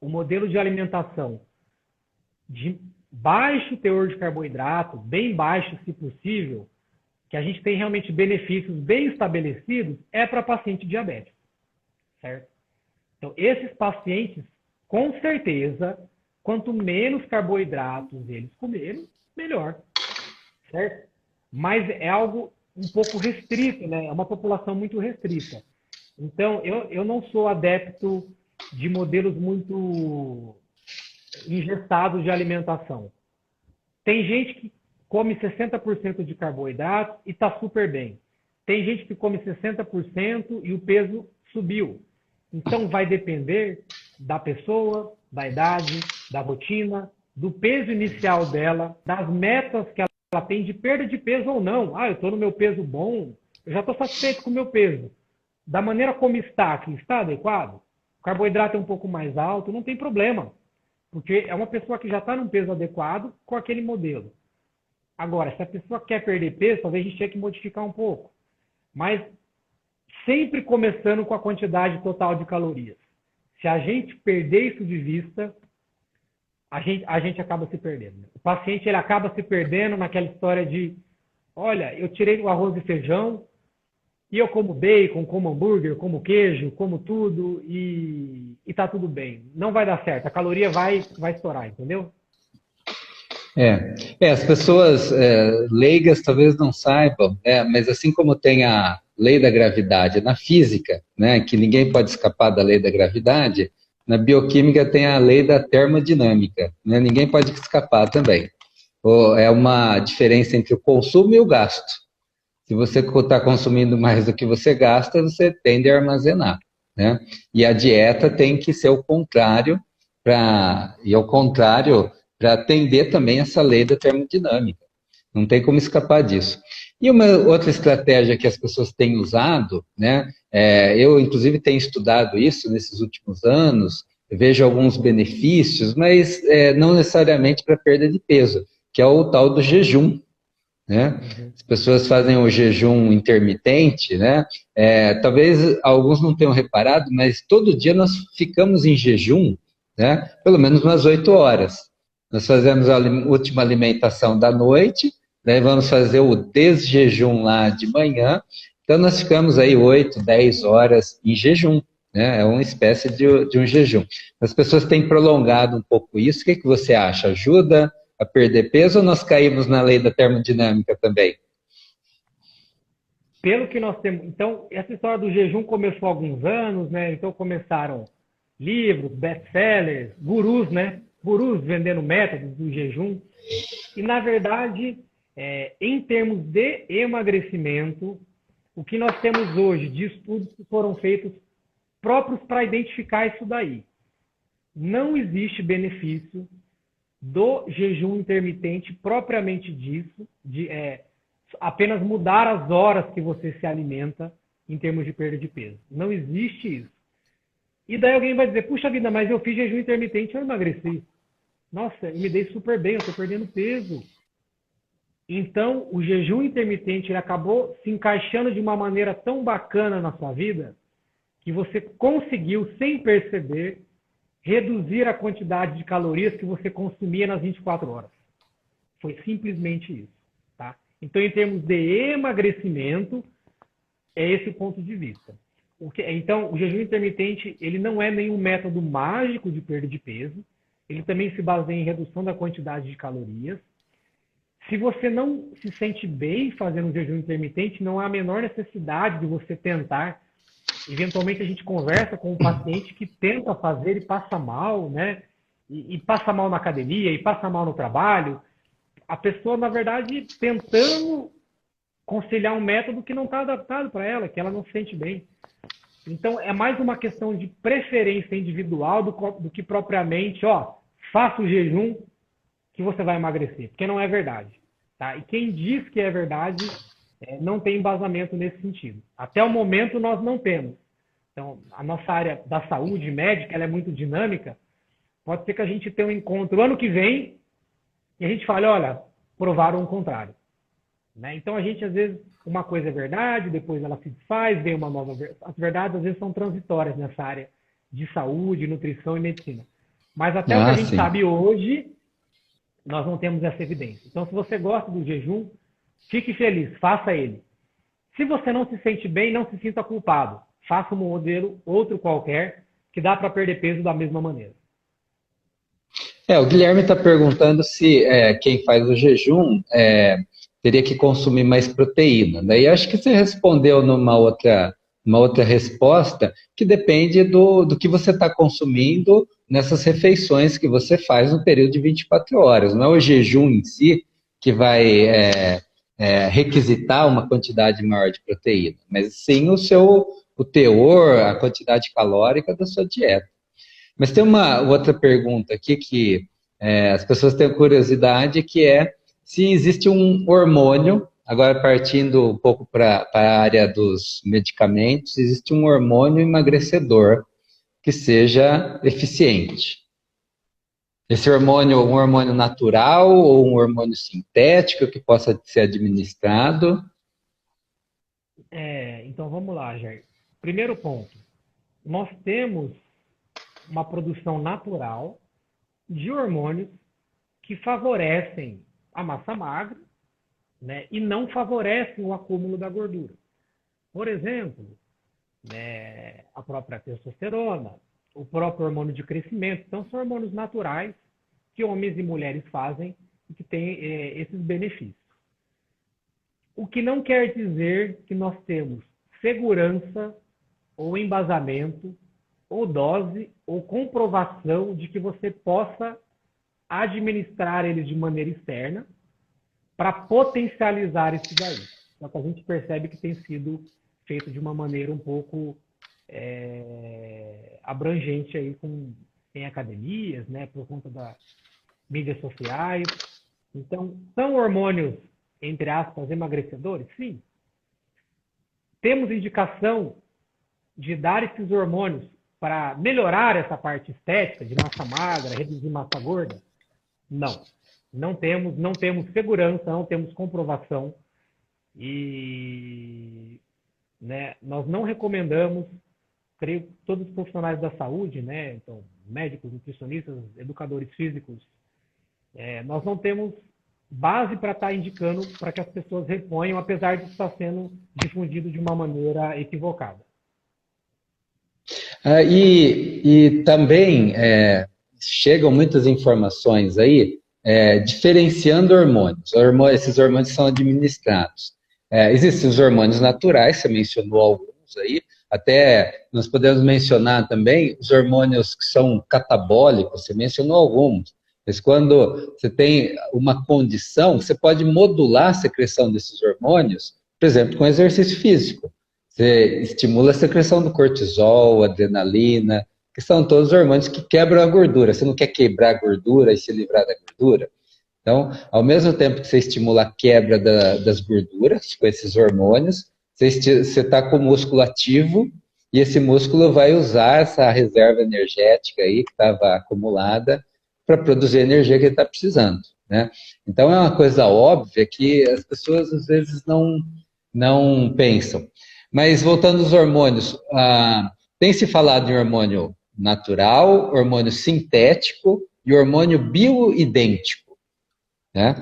o modelo de alimentação de baixo teor de carboidrato, bem baixo se possível, que a gente tem realmente benefícios bem estabelecidos, é para paciente diabético, certo? Então, esses pacientes, com certeza, quanto menos carboidratos eles comerem, melhor, certo? Mas é algo um pouco restrito, né? É uma população muito restrita. Então, eu não sou adepto de modelos muito ingessados de alimentação. Tem gente que come 60% de carboidrato e está super bem. Tem gente que come 60% e o peso subiu. Então, vai depender da pessoa, da idade, da rotina, do peso inicial dela, das metas que ela tem de perda de peso ou não. Eu estou no meu peso bom, eu já estou satisfeito com o meu peso. da maneira como está, que está adequado, o carboidrato é um pouco mais alto, não tem problema. Porque é uma pessoa que já está num peso adequado com aquele modelo. Agora, se a pessoa quer perder peso, talvez a gente tenha que modificar um pouco. Mas sempre começando com a quantidade total de calorias. Se a gente perder isso de vista, a gente acaba se perdendo. O paciente ele acaba se perdendo naquela história de, olha, eu tirei o arroz e feijão, e eu como bacon, como hambúrguer, como queijo, como tudo, e tá tudo bem. Não vai dar certo, a caloria vai estourar, entendeu? As pessoas leigas talvez não saibam, mas assim como tem a lei da gravidade na física, né, que ninguém pode escapar da lei da gravidade, na bioquímica tem a lei da termodinâmica, né, ninguém pode escapar também. É uma diferença entre o consumo e o gasto. Se você está consumindo mais do que você gasta, você tende a armazenar, né? E a dieta tem que ser o contrário para atender também essa lei da termodinâmica. Não tem como escapar disso. E uma outra estratégia que as pessoas têm usado, né? Eu, inclusive, tenho estudado isso nesses últimos anos, vejo alguns benefícios, mas não necessariamente para perda de peso, que é o tal do jejum, né? As pessoas fazem o jejum intermitente, né? Talvez alguns não tenham reparado, mas todo dia nós ficamos em jejum, né? Pelo menos umas 8 horas. Nós fazemos a última alimentação da noite, daí vamos fazer o desjejum lá de manhã, então nós ficamos aí 8, 10 horas em jejum, né? É uma espécie de um jejum. As pessoas têm prolongado um pouco isso, o que você acha? Ajuda a perder peso ou nós caímos na lei da termodinâmica também? Pelo que nós temos... Então, essa história do jejum começou há alguns anos, né? Então começaram livros, best-sellers, gurus, né? Gurus vendendo métodos do jejum. E, na verdade, em termos de emagrecimento, o que nós temos hoje de estudos que foram feitos próprios para identificar isso daí. Não existe benefício do jejum intermitente propriamente disso, de apenas mudar as horas que você se alimenta em termos de perda de peso. Não existe isso. E daí alguém vai dizer, puxa vida, mas eu fiz jejum intermitente e eu emagreci. Nossa, eu me dei super bem, eu estou perdendo peso. Então, o jejum intermitente ele acabou se encaixando de uma maneira tão bacana na sua vida que você conseguiu, sem perceber, reduzir a quantidade de calorias que você consumia nas 24 horas. Foi simplesmente isso. Tá? Então, em termos de emagrecimento, é esse o ponto de vista. Então, o jejum intermitente ele não é nenhum método mágico de perda de peso. Ele também se baseia em redução da quantidade de calorias. Se você não se sente bem fazendo um jejum intermitente, não há a menor necessidade de você tentar. Eventualmente a gente conversa com um paciente que tenta fazer e passa mal, né? E passa mal na academia, e passa mal no trabalho. A pessoa, na verdade, tentando conciliar um método que não está adaptado para ela, que ela não se sente bem. Então, é mais uma questão de preferência individual do que propriamente, faça o jejum que você vai emagrecer, porque não é verdade. Tá? E quem diz que é verdade não tem embasamento nesse sentido. Até o momento nós não temos. Então, a nossa área da saúde médica ela é muito dinâmica. Pode ser que a gente tenha um encontro ano que vem e a gente fale, olha, provaram o contrário. Né? Então, a gente, às vezes, uma coisa é verdade, depois ela se desfaz, vem uma nova verdade. As verdades, às vezes, são transitórias nessa área de saúde, nutrição e medicina. Mas até o que a gente sabe hoje, nós não temos essa evidência. Então, se você gosta do jejum, fique feliz, faça ele. Se você não se sente bem, não se sinta culpado. Faça um modelo, outro qualquer, que dá para perder peso da mesma maneira. O Guilherme está perguntando se quem faz o jejum teria que consumir mais proteína. Daí acho que você respondeu numa outra resposta, que depende do que você está consumindo nessas refeições que você faz no período de 24 horas. Não é o jejum em si que vai requisitar uma quantidade maior de proteína, mas sim o teor, a quantidade calórica da sua dieta. Mas tem uma outra pergunta aqui que as pessoas têm curiosidade, que é se existe um hormônio Agora, partindo um pouco para a área dos medicamentos, existe um hormônio emagrecedor que seja eficiente. Esse hormônio, um hormônio natural ou um hormônio sintético que possa ser administrado? Então vamos lá, Jair. Primeiro ponto, nós temos uma produção natural de hormônios que favorecem a massa magra, né, e não favorecem o acúmulo da gordura. Por exemplo, né, a própria testosterona, o próprio hormônio de crescimento, então são hormônios naturais que homens e mulheres fazem e que têm esses benefícios. O que não quer dizer que nós temos segurança ou embasamento ou dose ou comprovação de que você possa administrar eles de maneira externa para potencializar isso daí. Só que a gente percebe que tem sido feito de uma maneira um pouco abrangente aí em academias, né, por conta das mídias sociais. Então, são hormônios, entre aspas, emagrecedores? Sim. Temos indicação de dar esses hormônios para melhorar essa parte estética, de massa magra, reduzir massa gorda? Não. Não temos segurança, não temos comprovação e, né, nós não recomendamos, creio que todos os profissionais da saúde, né, então, médicos, nutricionistas, educadores físicos, nós não temos base para estar indicando para que as pessoas reponham, apesar de estar sendo difundido de uma maneira equivocada. E também chegam muitas informações aí diferenciando hormônios. Esses hormônios são administrados. Existem os hormônios naturais, você mencionou alguns aí, até nós podemos mencionar também os hormônios que são catabólicos, você mencionou alguns. Mas quando você tem uma condição, você pode modular a secreção desses hormônios, por exemplo, com exercício físico. Você estimula a secreção do cortisol, adrenalina, que são todos hormônios que quebram a gordura. Você não quer quebrar a gordura e se livrar da gordura? Então, ao mesmo tempo que você estimula a quebra das gorduras com esses hormônios, você está com o músculo ativo e esse músculo vai usar essa reserva energética aí que estava acumulada para produzir a energia que ele está precisando, né? Então, é uma coisa óbvia que as pessoas às vezes não pensam. Mas voltando aos hormônios, tem se falado em hormônio natural, hormônio sintético e hormônio bioidêntico, né?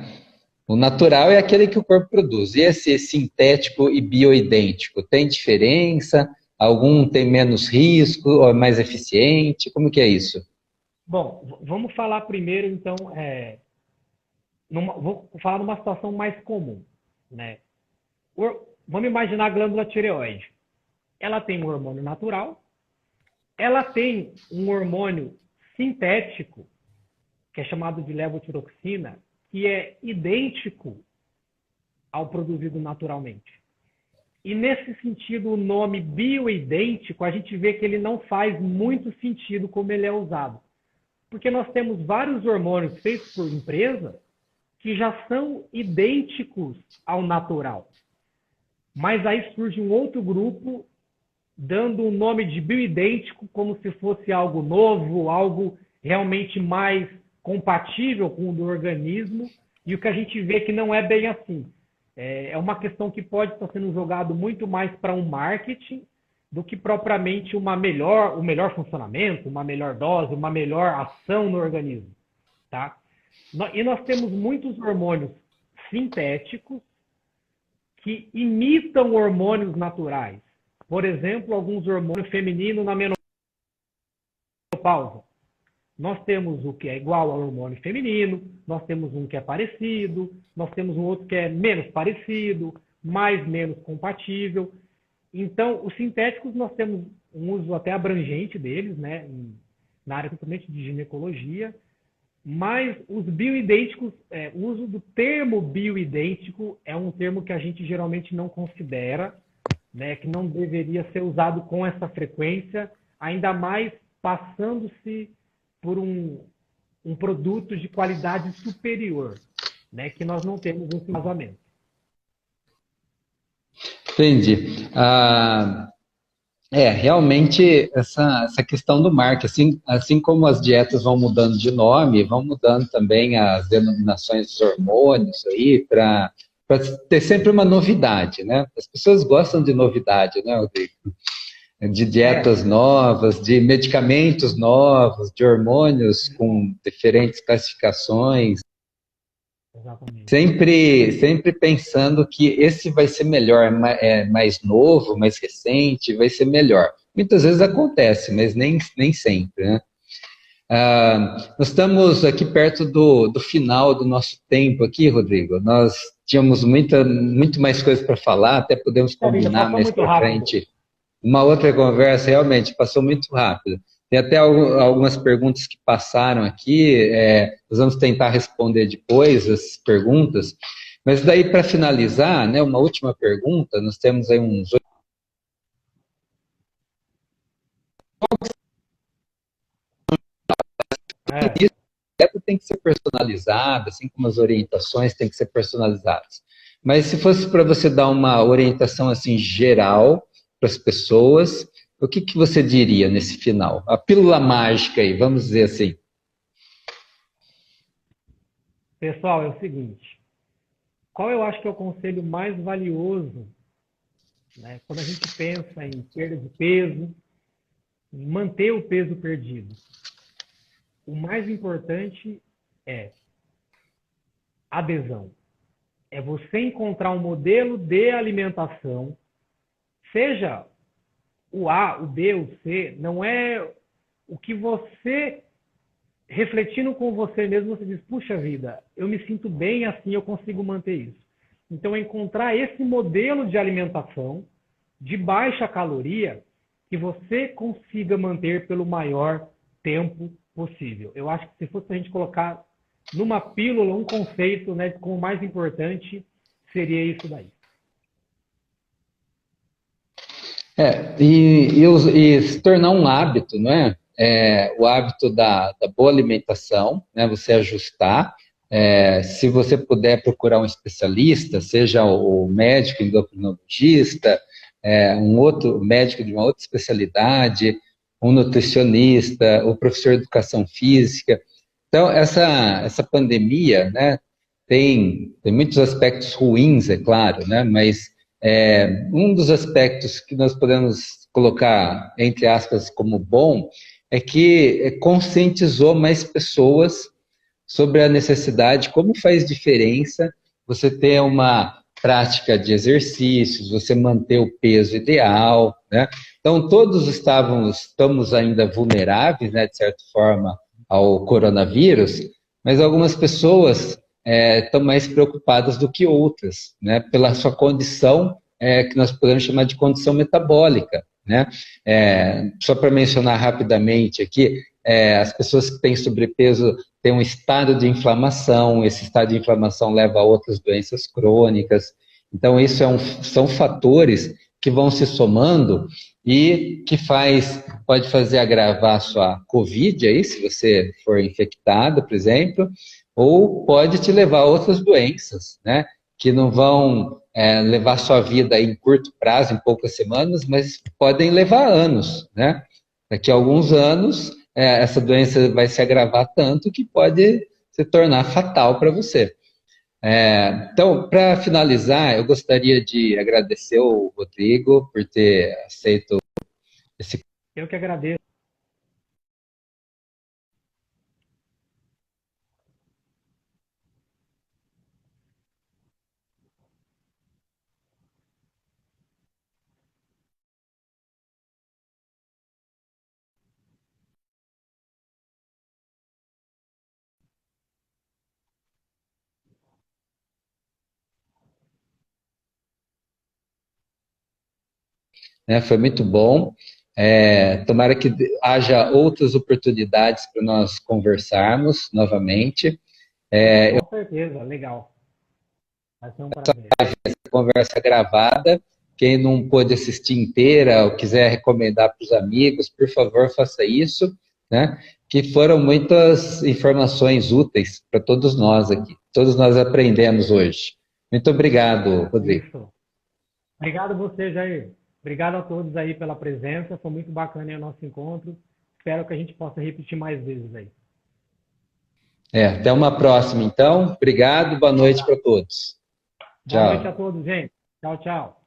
O natural é aquele que o corpo produz. E esse sintético e bioidêntico, tem diferença? Algum tem menos risco ou é mais eficiente? Como que é isso? Bom, vamos falar primeiro, então, vou falar numa situação mais comum, né? Vamos imaginar a glândula tireoide. Ela tem um hormônio natural, ela tem um hormônio sintético, que é chamado de levotiroxina, que é idêntico ao produzido naturalmente. E nesse sentido, o nome bioidêntico, a gente vê que ele não faz muito sentido como ele é usado. Porque nós temos vários hormônios feitos por empresa que já são idênticos ao natural. Mas aí surge um outro grupo dando o nome de bioidêntico como se fosse algo novo, algo realmente mais compatível com o do organismo, e o que a gente vê que não é bem assim. É uma questão que pode estar sendo jogado muito mais para um marketing do que propriamente o melhor funcionamento, uma melhor dose, uma melhor ação no organismo, tá? E nós temos muitos hormônios sintéticos que imitam hormônios naturais. Por exemplo, alguns hormônios femininos na menopausa. Nós temos o que é igual ao hormônio feminino, nós temos um que é parecido, nós temos um outro que é menos parecido, menos compatível. Então, os sintéticos, nós temos um uso até abrangente deles, né, na área principalmente de ginecologia, mas os bioidênticos, o uso do termo bioidêntico é um termo que a gente geralmente não considera, né, que não deveria ser usado com essa frequência, ainda mais passando-se por um produto de qualidade superior, né, que nós não temos esse embasamento. Entendi. Realmente essa questão do marketing, assim como as dietas vão mudando de nome, vão mudando também as denominações dos hormônios aí para ter sempre uma novidade, né? As pessoas gostam de novidade, né, Rodrigo? De dietas novas, de medicamentos novos, de hormônios com diferentes classificações. Exatamente. Sempre pensando que esse vai ser melhor, mais novo, mais recente, vai ser melhor. Muitas vezes acontece, mas nem sempre, né? Nós estamos aqui perto do final do nosso tempo aqui, Rodrigo. Nós tínhamos muito mais coisas para falar, até podemos combinar mais para frente. Uma outra conversa realmente passou muito rápido. Tem até algumas perguntas que passaram aqui, nós vamos tentar responder depois as perguntas. Mas daí, para finalizar, né, uma última pergunta, nós temos aí uns... A dieta tem que ser personalizada, assim como as orientações têm que ser personalizadas. Mas se fosse para você dar uma orientação assim geral para as pessoas, o que você diria nesse final? A pílula mágica aí, vamos dizer assim. Pessoal, é o seguinte, qual eu acho que é o conselho mais valioso, né, quando a gente pensa em perda de peso, em manter o peso perdido? O mais importante é adesão. É você encontrar um modelo de alimentação, seja o A, o B, o C, não é o que você, refletindo com você mesmo, você diz, puxa vida, eu me sinto bem assim, eu consigo manter isso. Então, é encontrar esse modelo de alimentação de baixa caloria que você consiga manter pelo maior tempo possível. Eu acho que se fosse a gente colocar numa pílula um conceito, né, como o mais importante, seria isso daí. E se tornar um hábito, não é? O hábito da boa alimentação, né? Você ajustar. Se você puder procurar um especialista, seja o médico endocrinologista, um outro médico de uma outra especialidade, um nutricionista, o professor de educação física. Então, essa pandemia, né, tem muitos aspectos ruins, é claro, né, mas um dos aspectos que nós podemos colocar, entre aspas, como bom, é que conscientizou mais pessoas sobre a necessidade, como faz diferença você ter uma prática de exercícios, você manter o peso ideal, né? Então, todos estamos ainda vulneráveis, né, de certa forma, ao coronavírus, mas algumas pessoas estão mais preocupadas do que outras, né, pela sua condição, que nós podemos chamar de condição metabólica, né? Só para mencionar rapidamente aqui, as pessoas que têm sobrepeso têm um estado de inflamação, esse estado de inflamação leva a outras doenças crônicas, então isso são fatores que vão se somando e que pode fazer agravar a sua Covid aí, se você for infectado, por exemplo, ou pode te levar a outras doenças, né? Que não vão levar sua vida em curto prazo, em poucas semanas, mas podem levar anos, né? Daqui a alguns anos, essa doença vai se agravar tanto que pode se tornar fatal para você. Então, para finalizar, eu gostaria de agradecer o Rodrigo por ter aceito esse... Eu que agradeço. Foi muito bom. Tomara que haja outras oportunidades para nós conversarmos novamente. Com certeza, legal. Vai ser um prazer. Essa conversa gravada, quem não pôde assistir inteira ou quiser recomendar para os amigos, por favor, faça isso, né? Que foram muitas informações úteis para todos nós aqui. Todos nós aprendemos hoje. Muito obrigado, Rodrigo. Isso. Obrigado a você, Jair. Obrigado a todos aí pela presença. Foi muito bacana aí o nosso encontro. Espero que a gente possa repetir mais vezes aí. Até uma próxima, então. Obrigado, boa noite para todos. Boa noite Tchau. a todos, gente. Tchau, tchau.